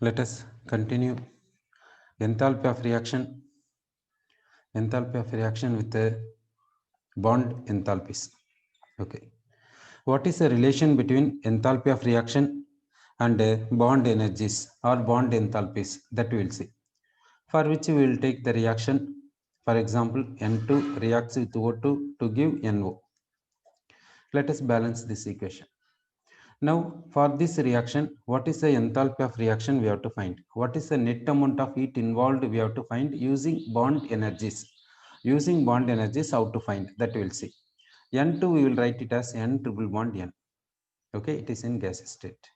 Let us continue enthalpy of reaction. Enthalpy of reaction with the bond enthalpies. Okay. What is the relation between enthalpy of reaction and bond energies or bond enthalpies? That we will see. For which we will take the reaction. For example, N2 reacts with O2 to give NO. Let us balance this equation. Now, for this reaction, what is the enthalpy of reaction we have to find? What is the net amount of heat involved we have to find using bond energies? Using bond energies, how to find? That we will see. N2 we will write it as N triple bond N. Okay, it is in gas state.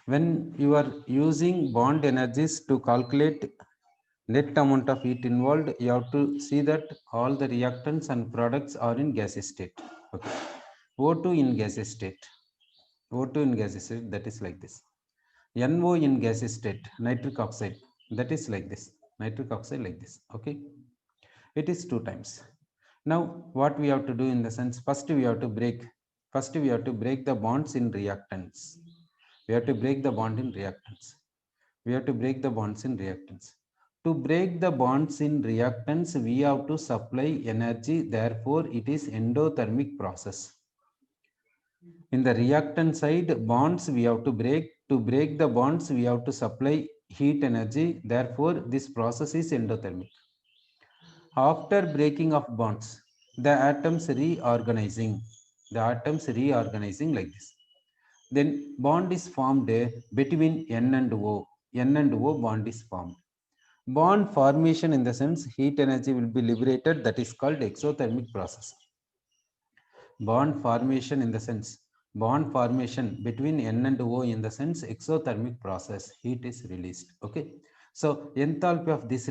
When you are using bond energies to calculate net amount of heat involved, you have to see that all the reactants and products are in gas state. Okay. O2 in gas state. O2 in gas state, that is like this. NO in gas state, nitric oxide, that is like this. Nitric oxide like this. Okay. It is 2 times. Now, what we have to do in the sense, first we have to break the bonds in reactants. We have to break the bond in reactants. We have to break the bonds in reactants. To break the bonds in reactants, we have to supply energy. Therefore, it is endothermic process. In the reactant side, bonds we have to break. To break the bonds, we have to supply heat energy. Therefore, this process is endothermic. After breaking of bonds, the atoms reorganizing. The atoms reorganizing like this. Then bond is formed between N and O. N and O bond is formed. Bond formation in the sense heat energy will be liberated, that is called exothermic process. Bond formation in the sense bond formation between N and O in the sense exothermic process, heat is released. Okay. So enthalpy of this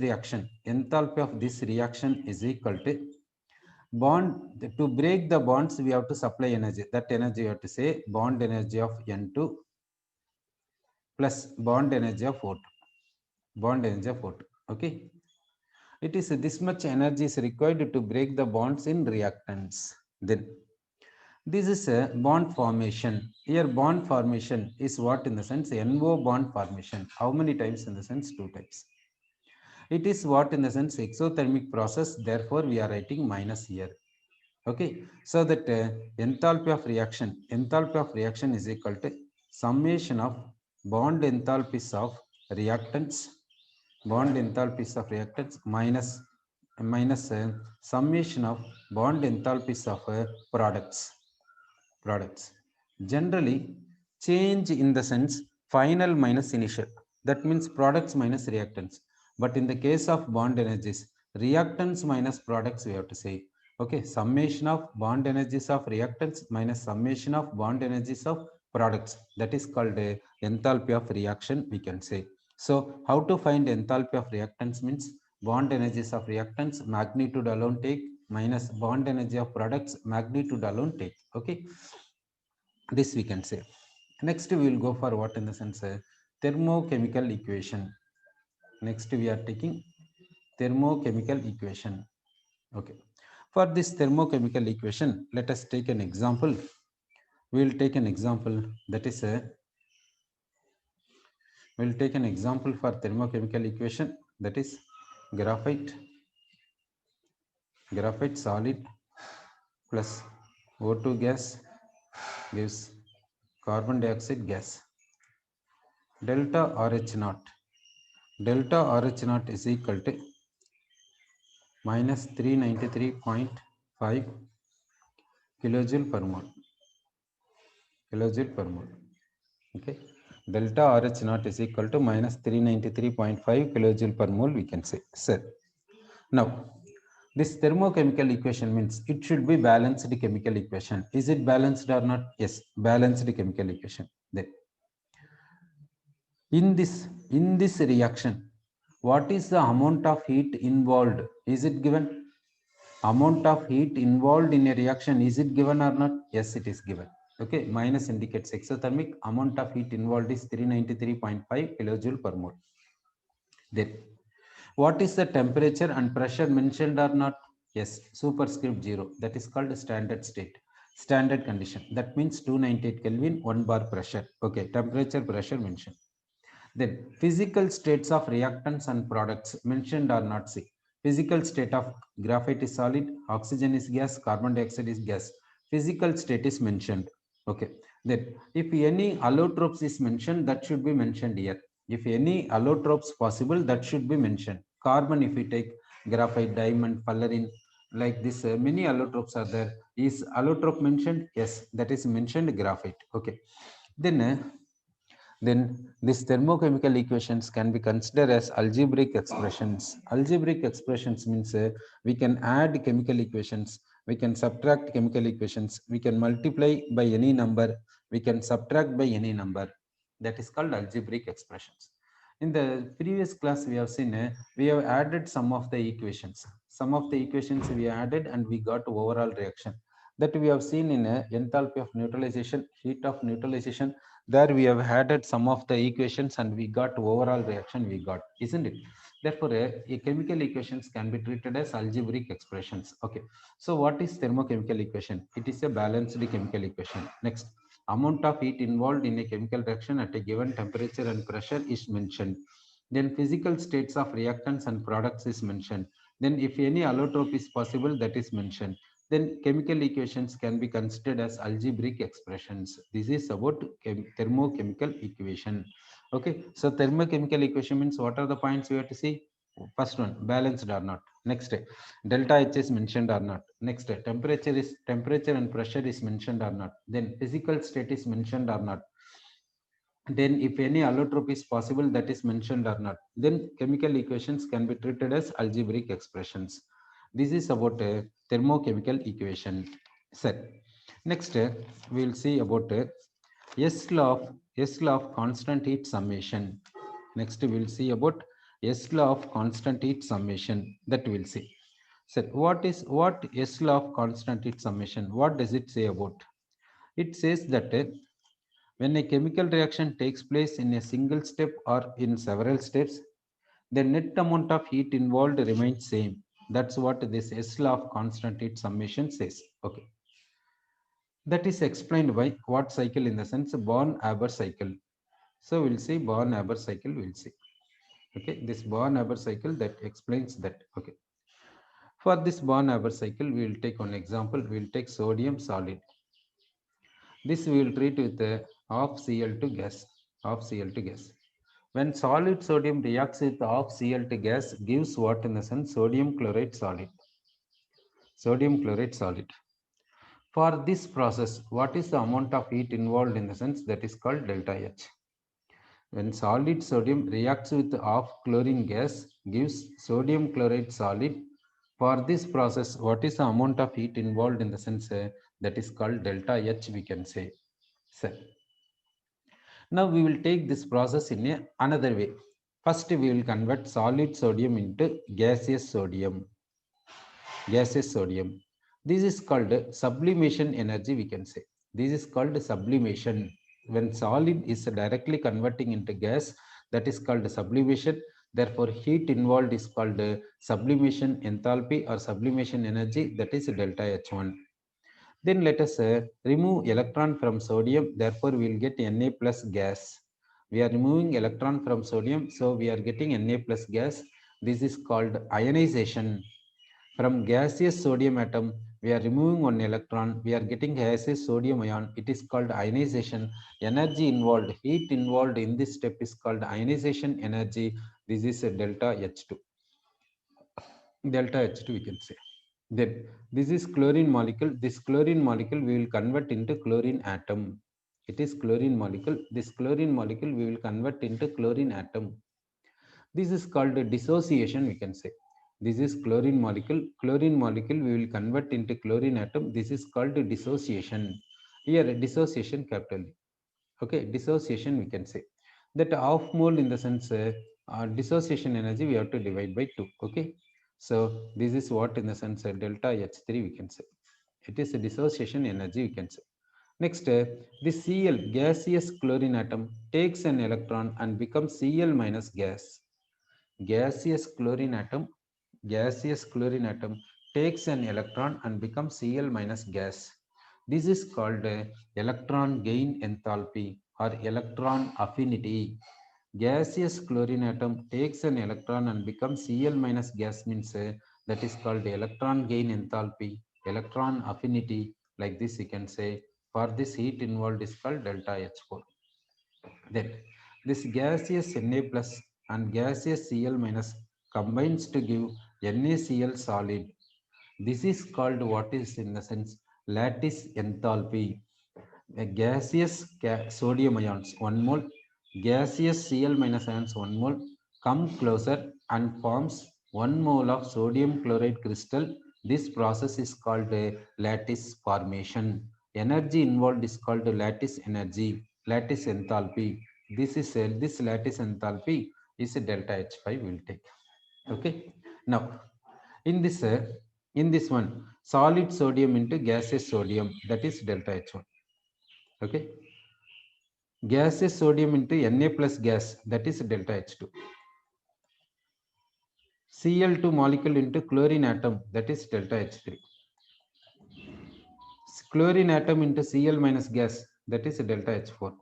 reaction is equal to bond. To break the bonds we have to supply energy. That energy you have to say bond energy of N2 plus bond energy of O2. Bond energy of O2. Okay. It is this much energy is required to break the bonds in reactants. Then this is a bond formation. Here bond formation is what in the sense NO bond formation. How many times in the sense 2 times. It is what in the sense exothermic process. Therefore we are writing minus here. Okay. So that enthalpy of reaction is equal to summation of bond enthalpies of reactants minus summation of bond enthalpies of products. Generally, change in the sense final minus initial. That means products minus reactants. But in the case of bond energies, reactants minus products we have to say. Okay, summation of bond energies of reactants minus summation of bond energies of products. That is called a enthalpy of reaction, we can say. So how to find enthalpy of reactants means bond energies of reactants magnitude alone take minus bond energy of products magnitude alone take. Okay, this we can say. Next we will go for what in the sense thermochemical equation. Next we are taking thermochemical equation. Okay, for this thermochemical equation, let us take an example. We will take an example, that is we will take an example for thermochemical equation, that is graphite solid plus O2 gas gives carbon dioxide gas. Delta RH naught is equal to minus 393.5 kilojoule per mole. Okay, delta RH naught is equal to minus 393.5 kilojoule per mole, we can say. Sir, now this thermochemical equation means it should be balanced chemical equation. Is it balanced or not? Yes, balanced chemical equation. Then in this reaction, what is the amount of heat involved? Is it given? Amount of heat involved in a reaction, is it given or not? Yes, it is given. Okay, minus indicates exothermic. Amount of heat involved is 393.5 kilojoule per mole. Then what is the temperature and pressure mentioned or not? Yes, superscript 0. That is called standard state, standard condition. That means 298 Kelvin, 1 bar pressure. Okay, temperature, pressure mentioned. Then physical states of reactants and products mentioned or not. See, physical state of graphite is solid, oxygen is gas, carbon dioxide is gas. Physical state is mentioned. Okay. Then if any allotropes is mentioned, that should be mentioned here. If any allotropes possible, that should be mentioned. Carbon, if we take graphite, diamond, fullerene, like this, many allotropes are there. Is allotrope mentioned? Yes, that is mentioned graphite. Okay. Then these thermochemical equations can be considered as algebraic expressions. Algebraic expressions means we can add chemical equations, we can subtract chemical equations, we can multiply by any number, we can subtract by any number. That is called algebraic expressions. In the previous class, we have seen we have added some of the equations. Some of the equations we added and we got overall reaction. That we have seen in enthalpy of neutralization, heat of neutralization. There we have added some of the equations and we got overall reaction we got, isn't it? Therefore, a chemical equations can be treated as algebraic expressions. Okay. So what is thermochemical equation? It is a balanced chemical equation. Next, amount of heat involved in a chemical reaction at a given temperature and pressure is mentioned. Then physical states of reactants and products is mentioned. Then if any allotrope is possible, that is mentioned. Then chemical equations can be considered as algebraic expressions. This is about thermochemical equation. Okay, so thermochemical equation means what are the points we have to see? First one, balanced or not. Next, delta H is mentioned or not. Next, temperature and pressure is mentioned or not. Then physical state is mentioned or not. Then if any allotrope is possible, that is mentioned or not. Then chemical equations can be treated as algebraic expressions. This is about a thermochemical equation. Set. Next, we will see about S law of constant heat summation. Next, we will see about S law of constant heat summation. That we will see. So what S law of constant heat summation? What does it say about? It says that when a chemical reaction takes place in a single step or in several steps, the net amount of heat involved remains same. That's what this S law of constant heat summation says. Okay. That is explained by what cycle, in the sense Born-Haber cycle. So we'll see Born-Haber cycle, we'll see. Okay, this Born-Haber cycle that explains that. Okay. For this Born-Haber cycle, we will take one example. We will take sodium solid. This we will treat with half Cl2 gas. Half Cl2 gas. When solid sodium reacts with half Cl2 gas, gives what, in the sense sodium chloride solid. Sodium chloride solid. For this process, what is the amount of heat involved, in the sense that is called delta H. When solid sodium reacts with half chlorine gas, gives sodium chloride solid. For this process, what is the amount of heat involved, in the sense that is called delta H, we can say. So, now we will take this process in another way. First, we will convert solid sodium into gaseous sodium. Gaseous sodium. This is called sublimation energy, we can say. This is called sublimation. When solid is directly converting into gas, that is called sublimation. Therefore, heat involved is called sublimation enthalpy or sublimation energy, that is delta H1. Then let us remove electron from sodium. Therefore, we will get Na plus gas. We are removing electron from sodium, so we are getting Na plus gas. This is called ionization. From gaseous sodium atom, we are removing one electron. We are getting gaseous sodium ion. It is called ionization. Energy involved, heat involved in this step is called ionization energy. This is a delta H2. Delta H2, we can say. Then this is chlorine molecule. This chlorine molecule we will convert into chlorine atom. It is chlorine molecule. This chlorine molecule we will convert into chlorine atom. This is called dissociation, we can say. This is chlorine molecule. Chlorine molecule we will convert into chlorine atom. This is called dissociation. Here dissociation capital. Okay, dissociation we can say. That half mole, in the sense dissociation energy we have to divide by 2. Okay. So this is what, in the sense delta H3 we can say. It is a dissociation energy, we can say. Next, this Cl, gaseous chlorine atom, takes an electron and becomes Cl minus gas. Gaseous chlorine atom takes an electron and becomes Cl minus gas. This is called electron gain enthalpy or electron affinity. gaseous chlorine atom takes an electron and becomes Cl minus gas means that is called electron gain enthalpy, electron affinity. Like this, you can say for this heat involved is called delta H4. Then this gaseous Na plus and gaseous Cl minus combines to give NaCl solid. This is called what is in the sense lattice enthalpy. A gaseous sodium ions 1 mole, gaseous Cl minus ions 1 mole come closer and forms 1 mole of sodium chloride crystal. This process is called a lattice formation. Energy involved is called lattice energy, lattice enthalpy. This lattice enthalpy is a delta H5 will take. Okay. Now in this one solid sodium into gaseous sodium, that is delta H1. Okay, gaseous sodium into Na plus gas, that is delta H2. Cl2 molecule into chlorine atom, that is delta H3. Chlorine atom into Cl minus gas, that is delta H4.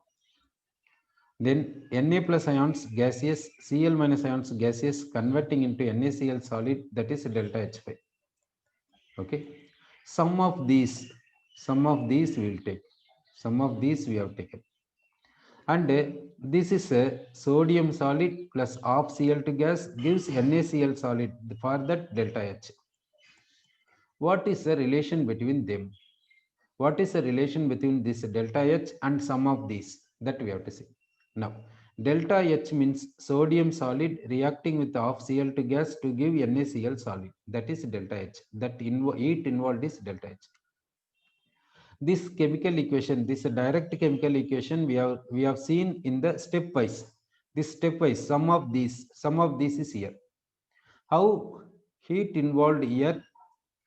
Then Na plus ions gaseous, Cl minus ions gaseous converting into NaCl solid, that is delta H5. Okay, some of these we will take, some of these we have taken. And this is a sodium solid plus half Cl2 gas gives NaCl solid, for that delta H. What is the relation between them? What is the relation between this delta H and some of these? That we have to see. Now, delta H means sodium solid reacting with half Cl2 gas to give NaCl solid. That is delta H. That heat involved is delta H. This chemical equation, this direct chemical equation, we have seen in the stepwise. This stepwise, some of these is here. How heat involved here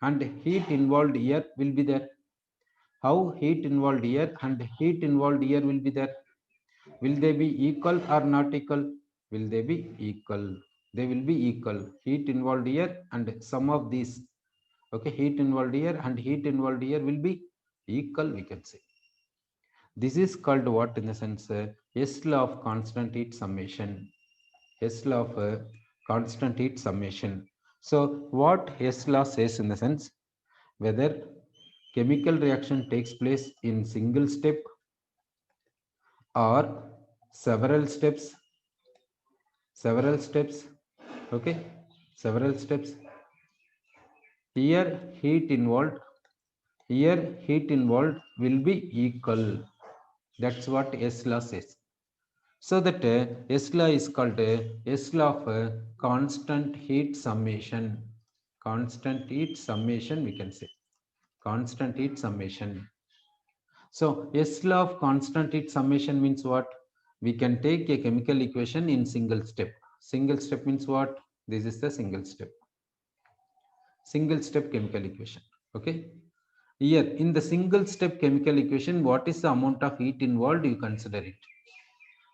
and heat involved here will be there. How heat involved here and heat involved here will be there. Will they be equal or not equal? Will they be equal? They will be equal. Heat involved here and some of these. Okay, heat involved here and heat involved here will be equal, we can say. This is called what in the sense S law of constant heat summation. S law of constant heat summation. So what S law says in the sense whether chemical reaction takes place in single step or several steps, okay, several steps. Here heat involved will be equal. That's what S law says. So that S law is called S law of constant heat summation. Constant heat summation, we can say. Constant heat summation. So S law of constant heat summation means what? We can take a chemical equation in single step. Single step means what? This is the single step. Single step chemical equation. Okay. Here in the single step chemical equation, what is the amount of heat involved? You consider it.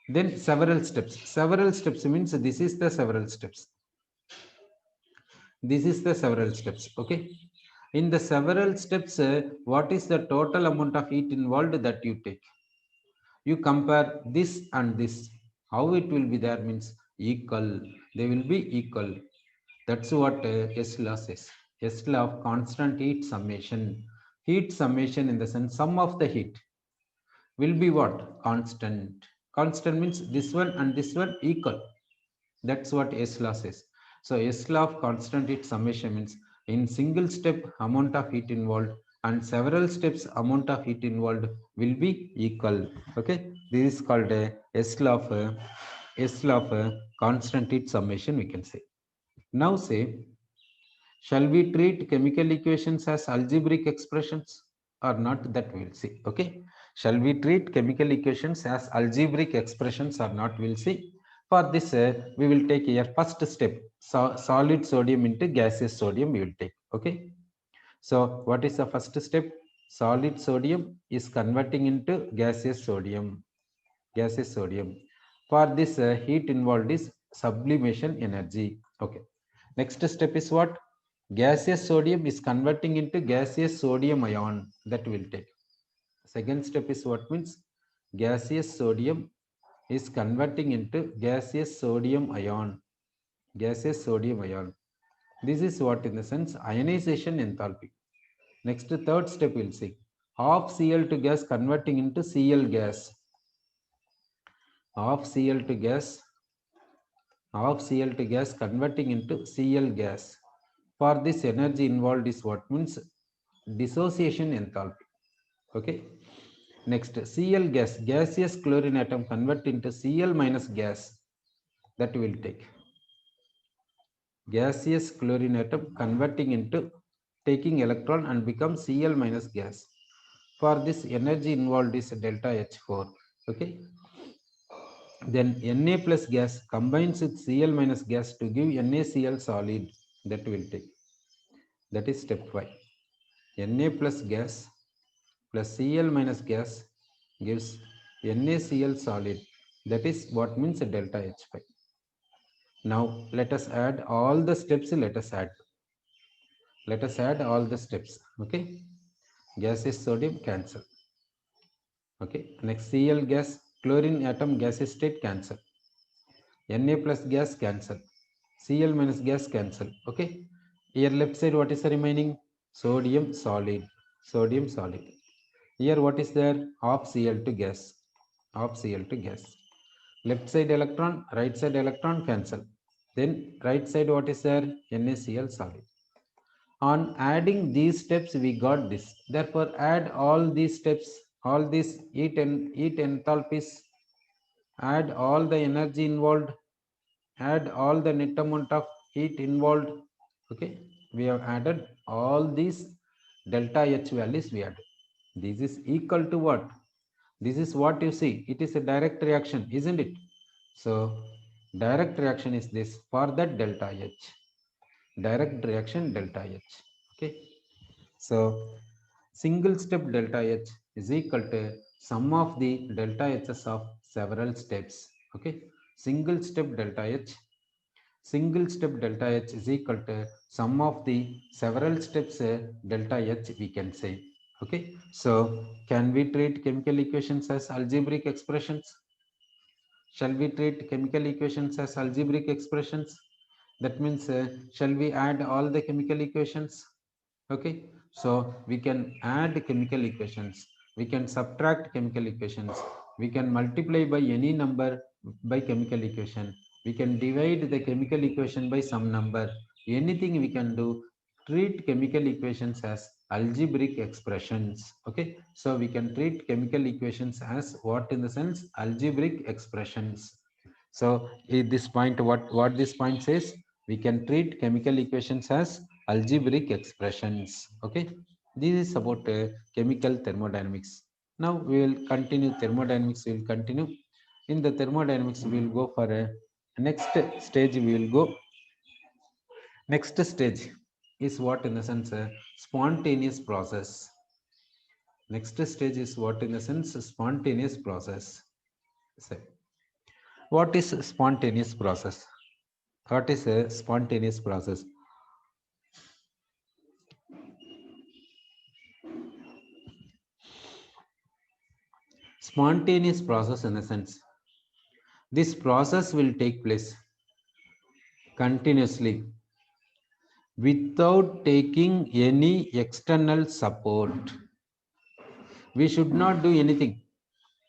Then several steps. Several steps means this is the several steps. This is the several steps. Okay. In the several steps, what is the total amount of heat involved that you take? You compare this and this. How it will be there means equal. They will be equal. That's what S law says. S law of constant heat summation. Heat summation in the sense sum of the heat will be what? Constant. Constant means this one and this one equal. That's what S law says. So S law of constant heat summation means in single step amount of heat involved and several steps amount of heat involved will be equal. Okay, this is called a S law of constant heat summation, we can say. Now say, shall we treat chemical equations as algebraic expressions or not? That we'll see. Okay, shall we treat chemical equations as algebraic expressions or not? We'll see. For this, we will take here first step, solid sodium into gaseous sodium we will take. Okay. So what is the first step? Solid sodium is converting into gaseous sodium. Gaseous sodium. For this, heat involved is sublimation energy. Okay. Next step is what? Gaseous sodium is converting into gaseous sodium ion. That will take. Second step is what means? Gaseous sodium is converting into gaseous sodium ion. Gaseous sodium ion. This is what in the sense ionization enthalpy. Next, third step we'll see. Half Cl2 gas converting into Cl gas. Half Cl2 gas. Half Cl2 gas converting into Cl gas. For this, energy involved is what means dissociation enthalpy. Okay. Next, Cl gas, gaseous chlorine atom convert into Cl minus gas. That will take. Gaseous chlorine atom converting into taking electron and become Cl minus gas. For this, energy involved is delta H4. Okay. Then Na plus gas combines with Cl minus gas to give NaCl solid. That will take. That is step 5. Na plus gas plus Cl minus gas gives NaCl solid. That is what means delta H5. Now let us add all the steps. Let us add all the steps. Okay. Gaseous sodium cancel. Okay. Next Cl gas, chlorine atom gaseous state cancel. Na plus gas cancel. Cl minus gas cancel. Okay. Here left side what is the remaining? Sodium solid. Sodium solid. Here what is there? Half Cl2 gas. Half Cl2 gas. Left side electron, right side electron cancel. Then right side what is there? NaCl solid. On adding these steps we got this. Therefore add all these steps, all these heat enthalpies, add all the energy involved, add all the net amount of heat involved. Okay, we have added all these delta H values we added. This is equal to what? This is what you see. It is a direct reaction, isn't it? So direct reaction is this for that delta H. Direct reaction delta H. Okay. So single step delta H is equal to sum of the delta H's of several steps. Okay. Single step delta H. Single step delta H is equal to sum of the several steps delta H we can say. Okay. So can we treat chemical equations as algebraic expressions? Shall we treat chemical equations as algebraic expressions? That means shall we add all the chemical equations? Okay, so we can add chemical equations, we can subtract chemical equations, we can multiply by any number by chemical equation, we can divide the chemical equation by some number, anything we can do. Treat chemical equations as algebraic expressions. Okay, so we can treat chemical equations as what in the sense algebraic expressions. So at this point, what this point says, we can treat chemical equations as algebraic expressions. Okay, this is about chemical thermodynamics. Now we will continue thermodynamics. We will continue in the thermodynamics. We will go for a next stage. We will go next stage is what in the sense spontaneous process. Next stage is what in the sense spontaneous process. So, what is spontaneous process? What is a spontaneous process? Spontaneous process in a sense, this process will take place continuously without taking any external support. We should not do anything,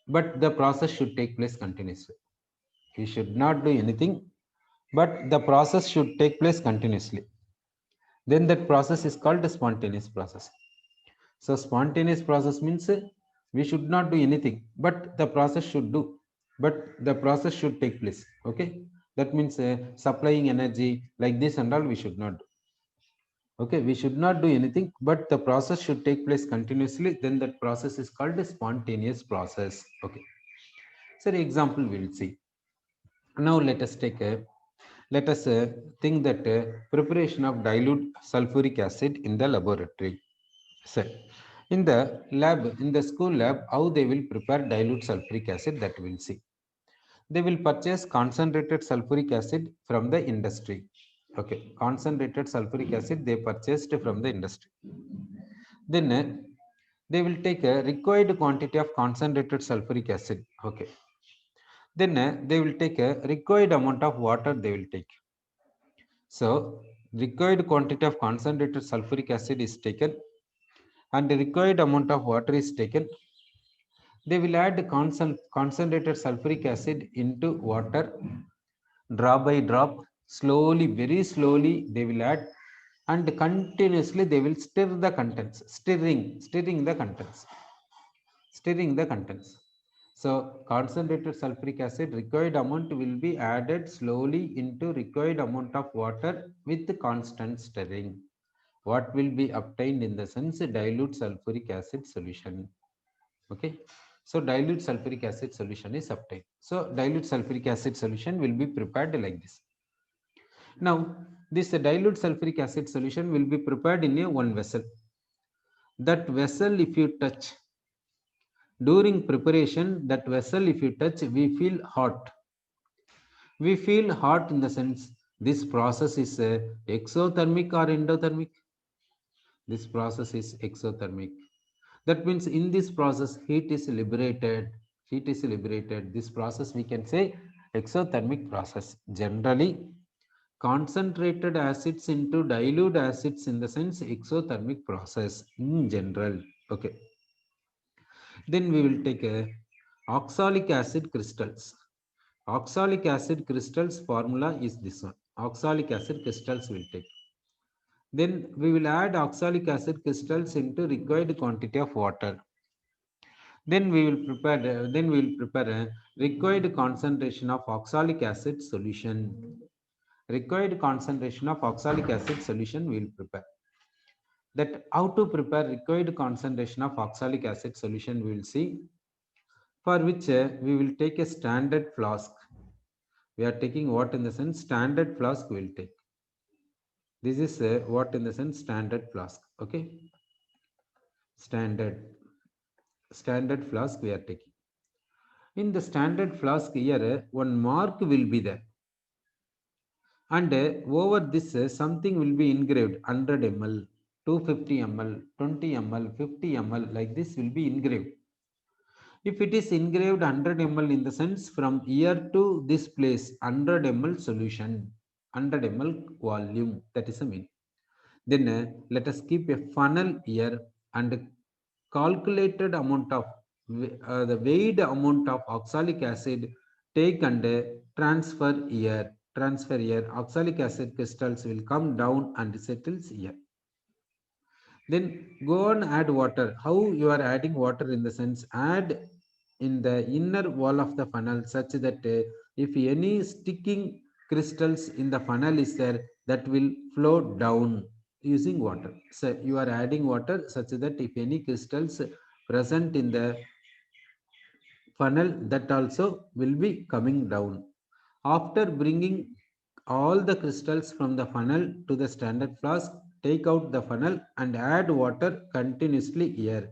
but the process should take place continuously. We should not do anything, but the process should take place continuously. Then that process is called a spontaneous process. So spontaneous process means we should not do anything, but the process should do, but the process should take place. Okay, that means supplying energy like this and all we should not do. Okay, we should not do anything, but the process should take place continuously. Then that process is called a spontaneous process. Okay, so the example we will see. Now let us take a let us think that preparation of dilute sulfuric acid in the laboratory. So, in the lab, in the school lab, how they will prepare dilute sulfuric acid, that we'll see. They will purchase concentrated sulfuric acid from the industry. Okay, concentrated sulfuric acid they purchased from the industry. Then they will take a required quantity of concentrated sulfuric acid. Okay. Then they will take a required amount of water they will take. So required quantity of concentrated sulfuric acid is taken and the required amount of water is taken. They will add concentrated sulfuric acid into water drop by drop, slowly, very slowly they will add, and continuously they will stir the contents, stirring the contents, stirring the contents. So concentrated sulfuric acid required amount will be added slowly into required amount of water with constant stirring. What will be obtained in the sense dilute sulfuric acid solution. Okay, so dilute sulfuric acid solution is obtained. So dilute sulfuric acid solution will be prepared like this. Now this dilute sulfuric acid solution will be prepared in a one vessel. That vessel, if you touch during preparation, that vessel if you touch, we feel hot. We feel hot in the sense this process is exothermic or endothermic. This process is exothermic. That means in this process heat is liberated. Heat is liberated. This process we can say exothermic process. Generally concentrated acids into dilute acids in the sense exothermic process in general. Okay, then we will take a oxalic acid crystals. Oxalic acid crystals formula is this one. Oxalic acid crystals will take. Then we will add oxalic acid crystals into required quantity of water. Then we will prepare a required concentration of oxalic acid solution. Required concentration of oxalic acid solution we will prepare. That how to prepare required concentration of oxalic acid solution we will see. For which we will take a standard flask. We are taking what in the sense standard flask we will take. This is what in the sense standard flask. Okay, standard flask we are taking. In the standard flask here, one mark will be there, and over this something will be engraved 100 ml, 250 ml, 20 ml, 50 ml, like this will be engraved. If it is engraved 100 ml in the sense from here to this place 100 ml solution, 100 ml volume, that is the mean. Then let us keep a funnel here and calculated amount of the weighed amount of oxalic acid take and transfer here. Transfer here. Oxalic acid crystals will come down and settles here. Then go on add water. How you are adding water in the sense add in the inner wall of the funnel such that if any sticking crystals in the funnel is there, that will flow down using water. So you are adding water such that if any crystals present in the funnel, that also will be coming down. After bringing all the crystals from the funnel to the standard flask, take out the funnel and add water continuously here.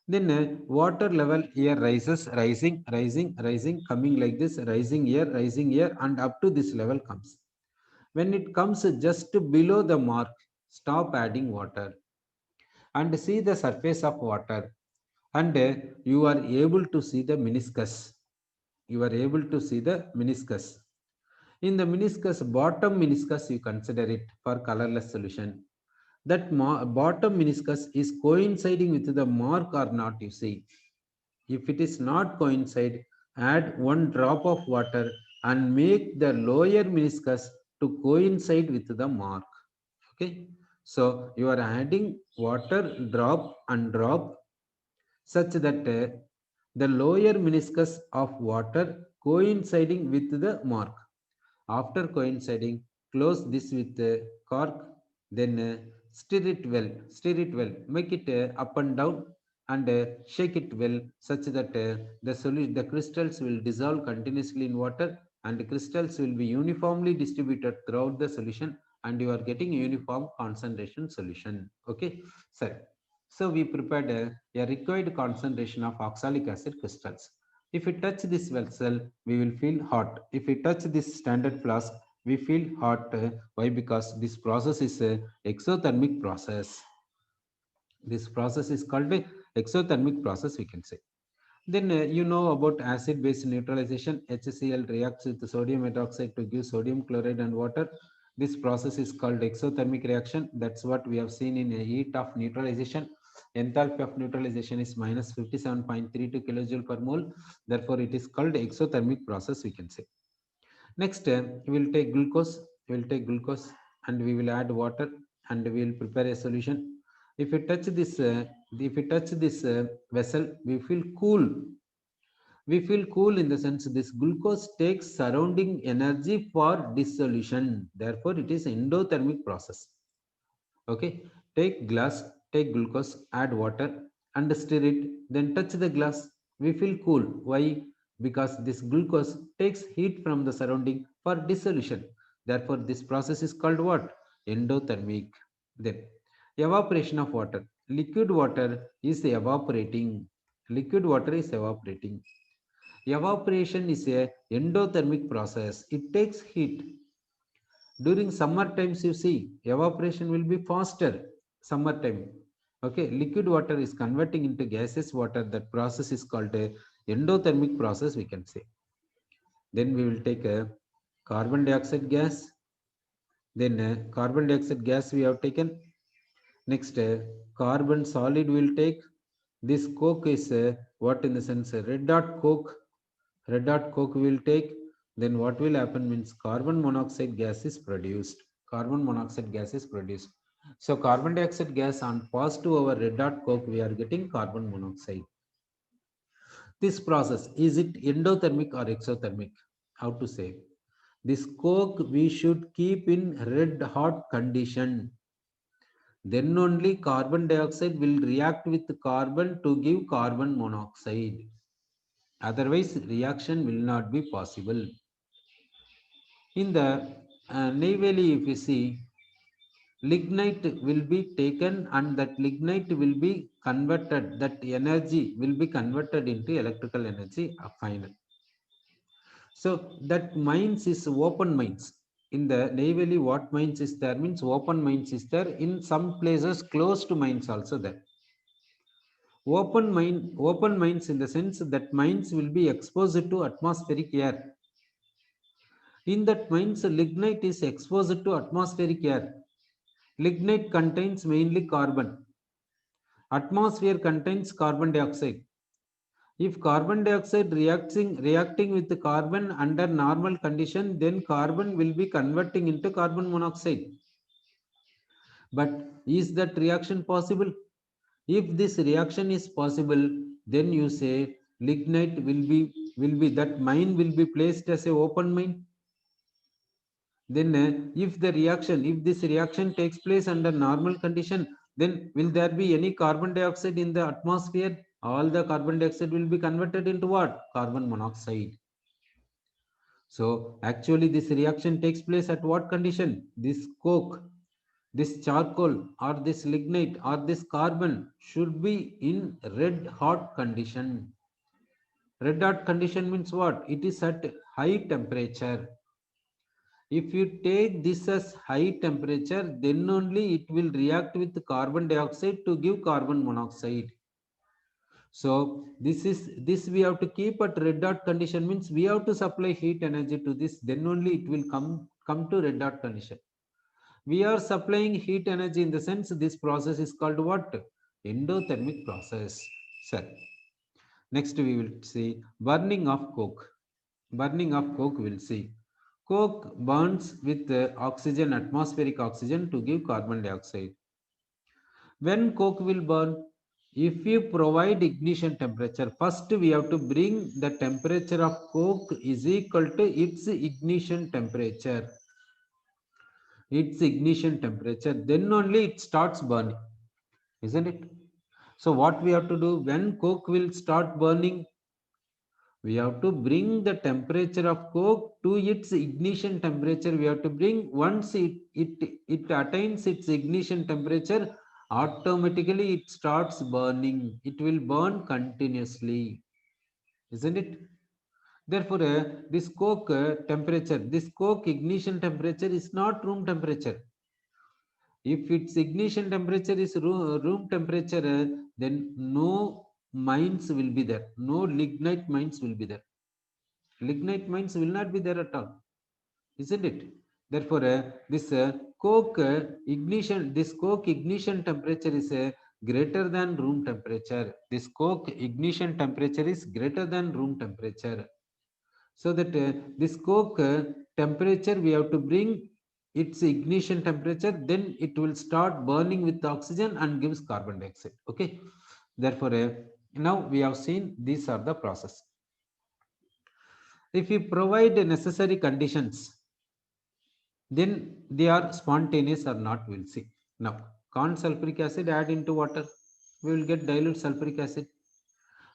Then water level here rises, rising, coming like this, rising here, and up to this level comes. When it comes just below the mark, stop adding water and see the surface of water, and you are able to see the meniscus. You are able to see the meniscus. In the meniscus, bottom meniscus, you consider it for colorless solution. That bottom meniscus is coinciding with the mark or not, you see. If it is not coincide, add one drop of water and make the lower meniscus to coincide with the mark. Okay, so you are adding water drop and drop such that the lower meniscus of water coinciding with the mark. After coinciding, close this with cork, then stir it well, make it up and down and shake it well such that the crystals will dissolve continuously in water and the crystals will be uniformly distributed throughout the solution and you are getting uniform concentration solution. Okay, sir. So we prepared a required concentration of oxalic acid crystals. If we touch this vessel, we will feel hot. If we touch this standard flask, we feel hot. Why? Because this process is a exothermic process. This process is called a exothermic process, we can say. Then you know about acid-base neutralization. HCl reacts with sodium hydroxide to give sodium chloride and water. This process is called exothermic reaction. That's what we have seen in a heat of neutralization. Enthalpy of neutralization is minus 57.32 kilojoule per mole. Therefore, it is called exothermic process, we can say. Next, we will take glucose. We will take glucose and we will add water and we will prepare a solution. If we touch this, vessel, we feel cool. We feel cool in the sense this glucose takes surrounding energy for dissolution. Therefore, it is endothermic process. Okay, take glass, take glucose, add water and stir it, then touch the glass. We feel cool. Why? Because this glucose takes heat from the surrounding for dissolution. Therefore, this process is called what? Endothermic. Then evaporation of water. Liquid water is evaporating. Liquid water is evaporating. Evaporation is a endothermic process. It takes heat. During summer times, you see, evaporation will be faster. Summertime. Okay, liquid water is converting into gaseous water. That process is called a endothermic process, we can say. Then we will take a carbon dioxide gas. Then carbon dioxide gas we have taken. Next, carbon solid will take. This coke is what in the sense red dot coke. Red dot coke will take. Then what will happen means carbon monoxide gas is produced. Carbon monoxide gas is produced. So carbon dioxide gas on pass to our red dot coke, we are getting carbon monoxide. This process, is it endothermic or exothermic? How to say? This coke we should keep in red hot condition. Then only carbon dioxide will react with carbon to give carbon monoxide. Otherwise, reaction will not be possible. In the Neyveli, if you see, lignite will be taken and that lignite will be converted, that energy will be converted into electrical energy final. So that mines is open mines. In the Neyveli, what mines is there means open mines is there. In some places close to mines also there. Open mines in the sense that mines will be exposed to atmospheric air. In that mines, lignite is exposed to atmospheric air. Lignite contains mainly carbon. Atmosphere contains carbon dioxide. If carbon dioxide reacting with the carbon under normal condition, then carbon will be converting into carbon monoxide. But is that reaction possible? If this reaction is possible, then you say lignite will be that mine will be placed as a open mine. Then if this reaction takes place under normal condition, then will there be any carbon dioxide in the atmosphere? All the carbon dioxide will be converted into what? Carbon monoxide. So actually this reaction takes place at what condition? This coke, this charcoal or this lignite or this carbon should be in red hot condition. Red hot condition means what? It is at high temperature. If you take this as high temperature, then only it will react with carbon dioxide to give carbon monoxide. So this we have to keep at red hot condition means we have to supply heat energy to this, then only it will come to red hot condition. We are supplying heat energy in the sense this process is called what? Endothermic process. Sir. Next we will see burning of coke. Burning of coke we'll see. Coke burns with oxygen, atmospheric oxygen to give carbon dioxide. When coke will burn? If you provide ignition temperature, first we have to bring the temperature of coke is equal to its ignition temperature. Its ignition temperature, then only it starts burning, isn't it? So what we have to do when coke will start burning? We have to bring the temperature of coke to its ignition temperature. We have to bring once it attains its ignition temperature, automatically it starts burning. It will burn continuously, isn't it? Therefore, this coke temperature, this coke ignition temperature is not room temperature. If its ignition temperature is room temperature, then no mines will be there. No lignite mines will be there. Lignite mines will not be there at all, isn't it? Therefore, this coke ignition temperature is greater than room temperature. This coke ignition temperature is greater than room temperature. So that this coke temperature, we have to bring its ignition temperature, then it will start burning with oxygen and gives carbon dioxide. Okay. Therefore, now we have seen these are the process. If we provide necessary conditions, then they are spontaneous or not, we'll see. Now, corn sulfuric acid add into water, we will get dilute sulfuric acid.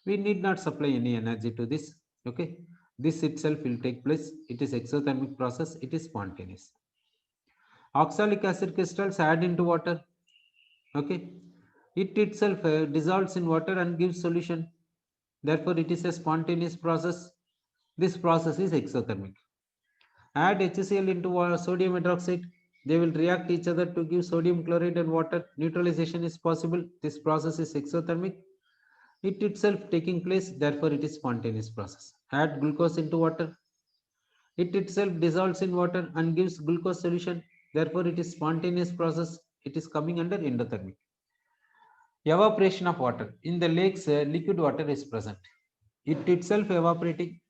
We need not supply any energy to this. Okay, this itself will take place. It is exothermic process, it is spontaneous. Oxalic acid crystals add into water. Okay, it itself dissolves in water and gives solution. Therefore, it is a spontaneous process. This process is exothermic. Add HCl into sodium hydroxide. They will react each other to give sodium chloride and water. Neutralization is possible. This process is exothermic. It itself taking place, therefore it is spontaneous process. Add glucose into water. It itself dissolves in water and gives glucose solution. Therefore it is spontaneous process. It is coming under endothermic. Evaporation of water. In the lakes, liquid water is present. It itself evaporating.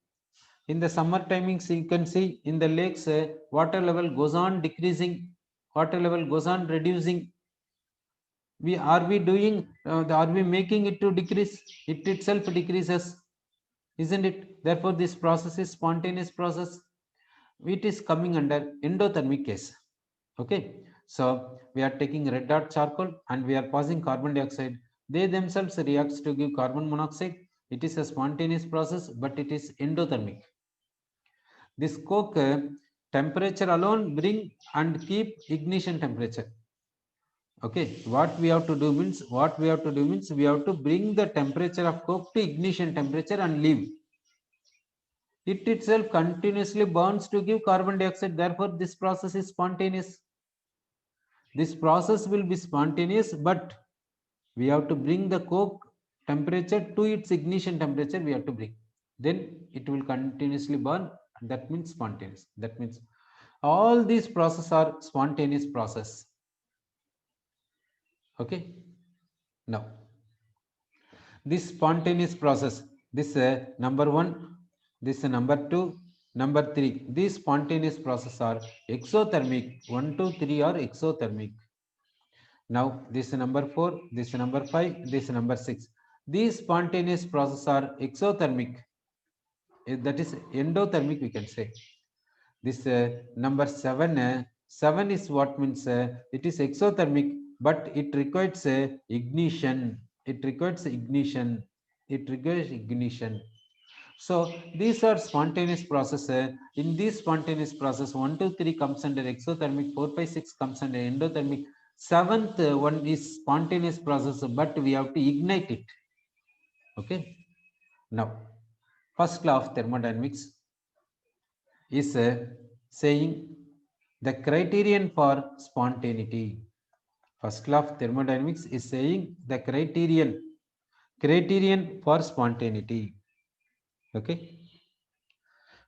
In the summer timings, you can see in the lakes, water level goes on decreasing, water level goes on reducing. Are we making it to decrease? It itself decreases, isn't it? Therefore, this process is spontaneous process. It is coming under endothermic case. Okay, so we are taking red hot charcoal and we are passing carbon dioxide. They themselves reacts to give carbon monoxide. It is a spontaneous process, but it is endothermic. This coke temperature alone bring and keep ignition temperature. Okay, what we have to do means we have to bring the temperature of coke to ignition temperature and leave. It itself continuously burns to give carbon dioxide. Therefore, this process is spontaneous. This process will be spontaneous, but we have to bring the coke temperature to its ignition temperature. We have to bring. Then it will continuously burn. That means spontaneous. That means all these processes are spontaneous process. Okay. Now, this spontaneous process, this number 1, this number 2, number 3, these spontaneous processes are exothermic. 1, 2, 3 are exothermic. Now, this number 4, this number 5, this number 6. These spontaneous processes are exothermic. That is endothermic, we can say. This number 7, 7 is what means it is exothermic, but it requires ignition. It requires ignition. It requires ignition. So these are spontaneous processes. In this spontaneous process, 1, 2, 3 comes under exothermic, 4, 5, 6 comes under endothermic. 7th one is spontaneous process, but we have to ignite it. Okay. Now, first law of thermodynamics is saying the criterion for spontaneity. First law of thermodynamics is saying the criterion for spontaneity. Okay.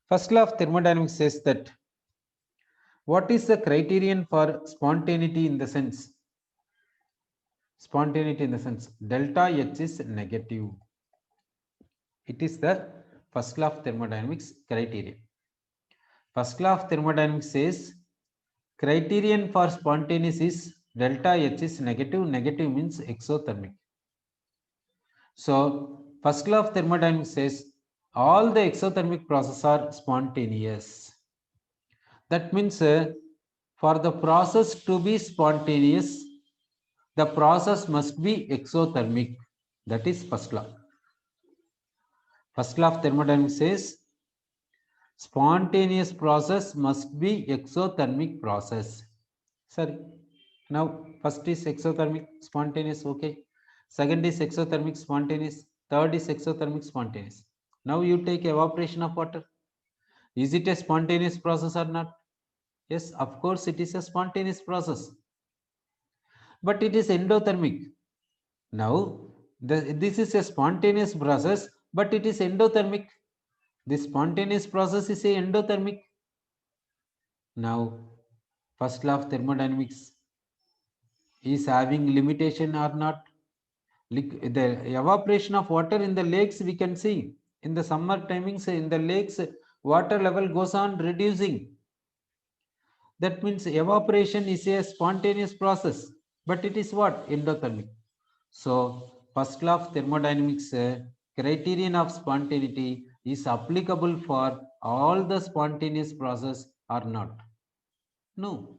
First law of thermodynamics says that what is the criterion for spontaneity in the sense? Spontaneity in the sense delta H is negative. It is the first law of thermodynamics criterion. First law of thermodynamics says criterion for spontaneous is delta H is negative. Negative means exothermic. So first law of thermodynamics says all the exothermic processes are spontaneous. That means for the process to be spontaneous, the process must be exothermic. That is first law. First law of thermodynamics says spontaneous process must be exothermic process. Sorry. Now first is exothermic spontaneous. Okay. Second is exothermic spontaneous. Third is exothermic spontaneous. Now you take evaporation of water. Is it a spontaneous process or not? Yes, of course it is a spontaneous process. But it is endothermic. Now This is a spontaneous process, but it is endothermic. This spontaneous process is a endothermic. Now, first law of thermodynamics is having limitation or not? The evaporation of water in the lakes, we can see in the summer timings in the lakes, water level goes on reducing. That means evaporation is a spontaneous process, but it is what? Endothermic. So, first law of thermodynamics criterion of spontaneity is applicable for all the spontaneous process or not? No.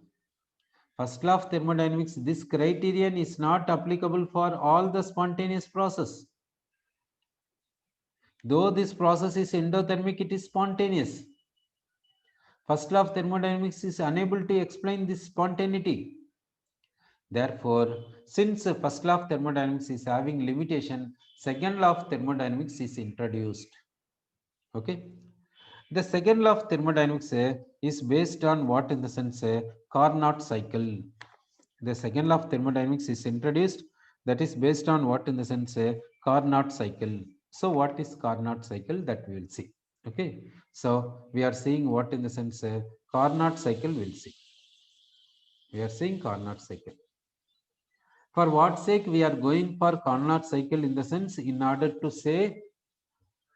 First law of thermodynamics, this criterion is not applicable for all the spontaneous process. Though this process is endothermic, it is spontaneous. First law of thermodynamics is unable to explain this spontaneity. Therefore, since first law of thermodynamics is having limitation, second law of thermodynamics is introduced. Okay. The second law of thermodynamics is based on what in the sense Carnot cycle. The second law of thermodynamics is introduced, that is based on what in the sense Carnot cycle. So what is Carnot cycle, that we will see. Okay. So we are seeing what in the sense Carnot cycle, we will see. We are seeing Carnot cycle. For what sake we are going for Carnot cycle, in the sense in order to say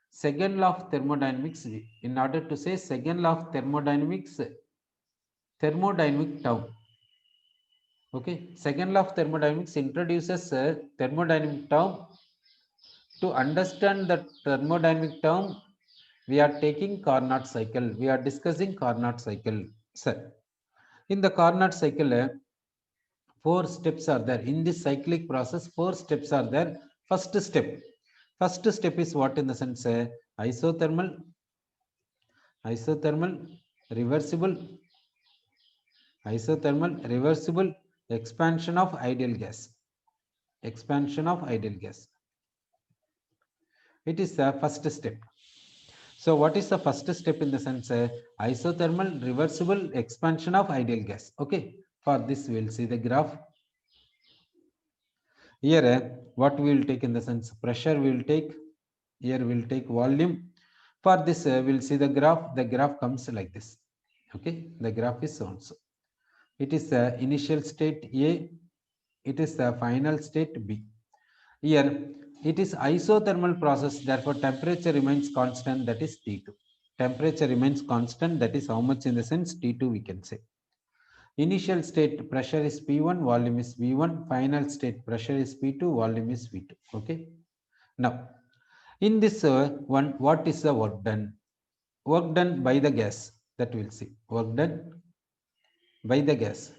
second law of thermodynamics, in order to say second law of thermodynamics, thermodynamic term. Okay, second law of thermodynamics introduces a thermodynamic term. To understand the thermodynamic term, we are taking Carnot cycle. We are discussing Carnot cycle. Sir, in the Carnot cycle, 4 steps are there. In this cyclic process, 4 steps are there. First step is what in the sense isothermal, reversible, expansion of ideal gas. Expansion of ideal gas. It is the first step. So what is the first step in the sense isothermal, reversible, expansion of ideal gas? Okay, for this we will see the graph. Here what we will take in the sense pressure we will take. Here we will take volume. For this we will see the graph. The graph comes like this. Okay, the graph is so and so. It is the initial state A. It is the final state B. Here it is isothermal process, therefore temperature remains constant, that is T2. Temperature remains constant, that is how much in the sense T2 we can say. Initial state pressure is P1, volume is V1. Final state pressure is P2, volume is V2. Okay. Now, in this one, what is the work done? Work done by the gas, that we'll see. Work done by the gas.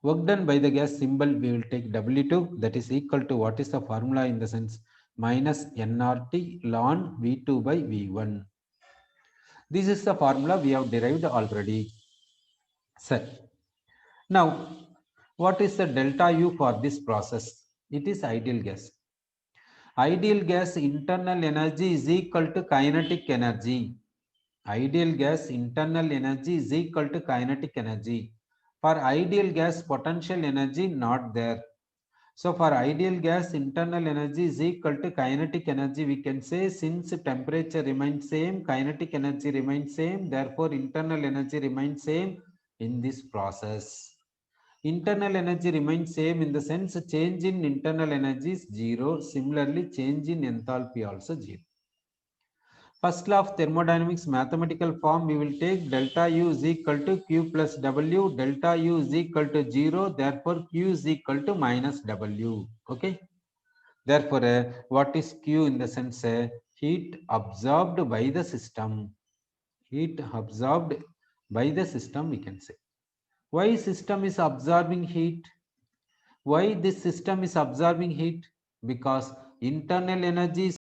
Work done by the gas symbol, we will take W2, that is equal to what is the formula in the sense minus nRT ln V2 by V1. This is the formula we have derived already. Set. Now, what is the delta U for this process? It is ideal gas. Ideal gas internal energy is equal to kinetic energy. Ideal gas internal energy is equal to kinetic energy. For ideal gas, potential energy not there. So for ideal gas, internal energy is equal to kinetic energy. We can say since temperature remains same, kinetic energy remains same, therefore internal energy remains same in this process. Internal energy remains same in the sense change in internal energy is 0. Similarly, change in enthalpy also 0. First law of thermodynamics mathematical form, we will take delta U is equal to Q plus W. Delta U is equal to 0. Therefore, Q is equal to minus W. Okay. Therefore, what is Q in the sense heat absorbed by the system. Heat absorbed by the system, we can say. Why system is absorbing heat? Why this system is absorbing heat? Because internal energy is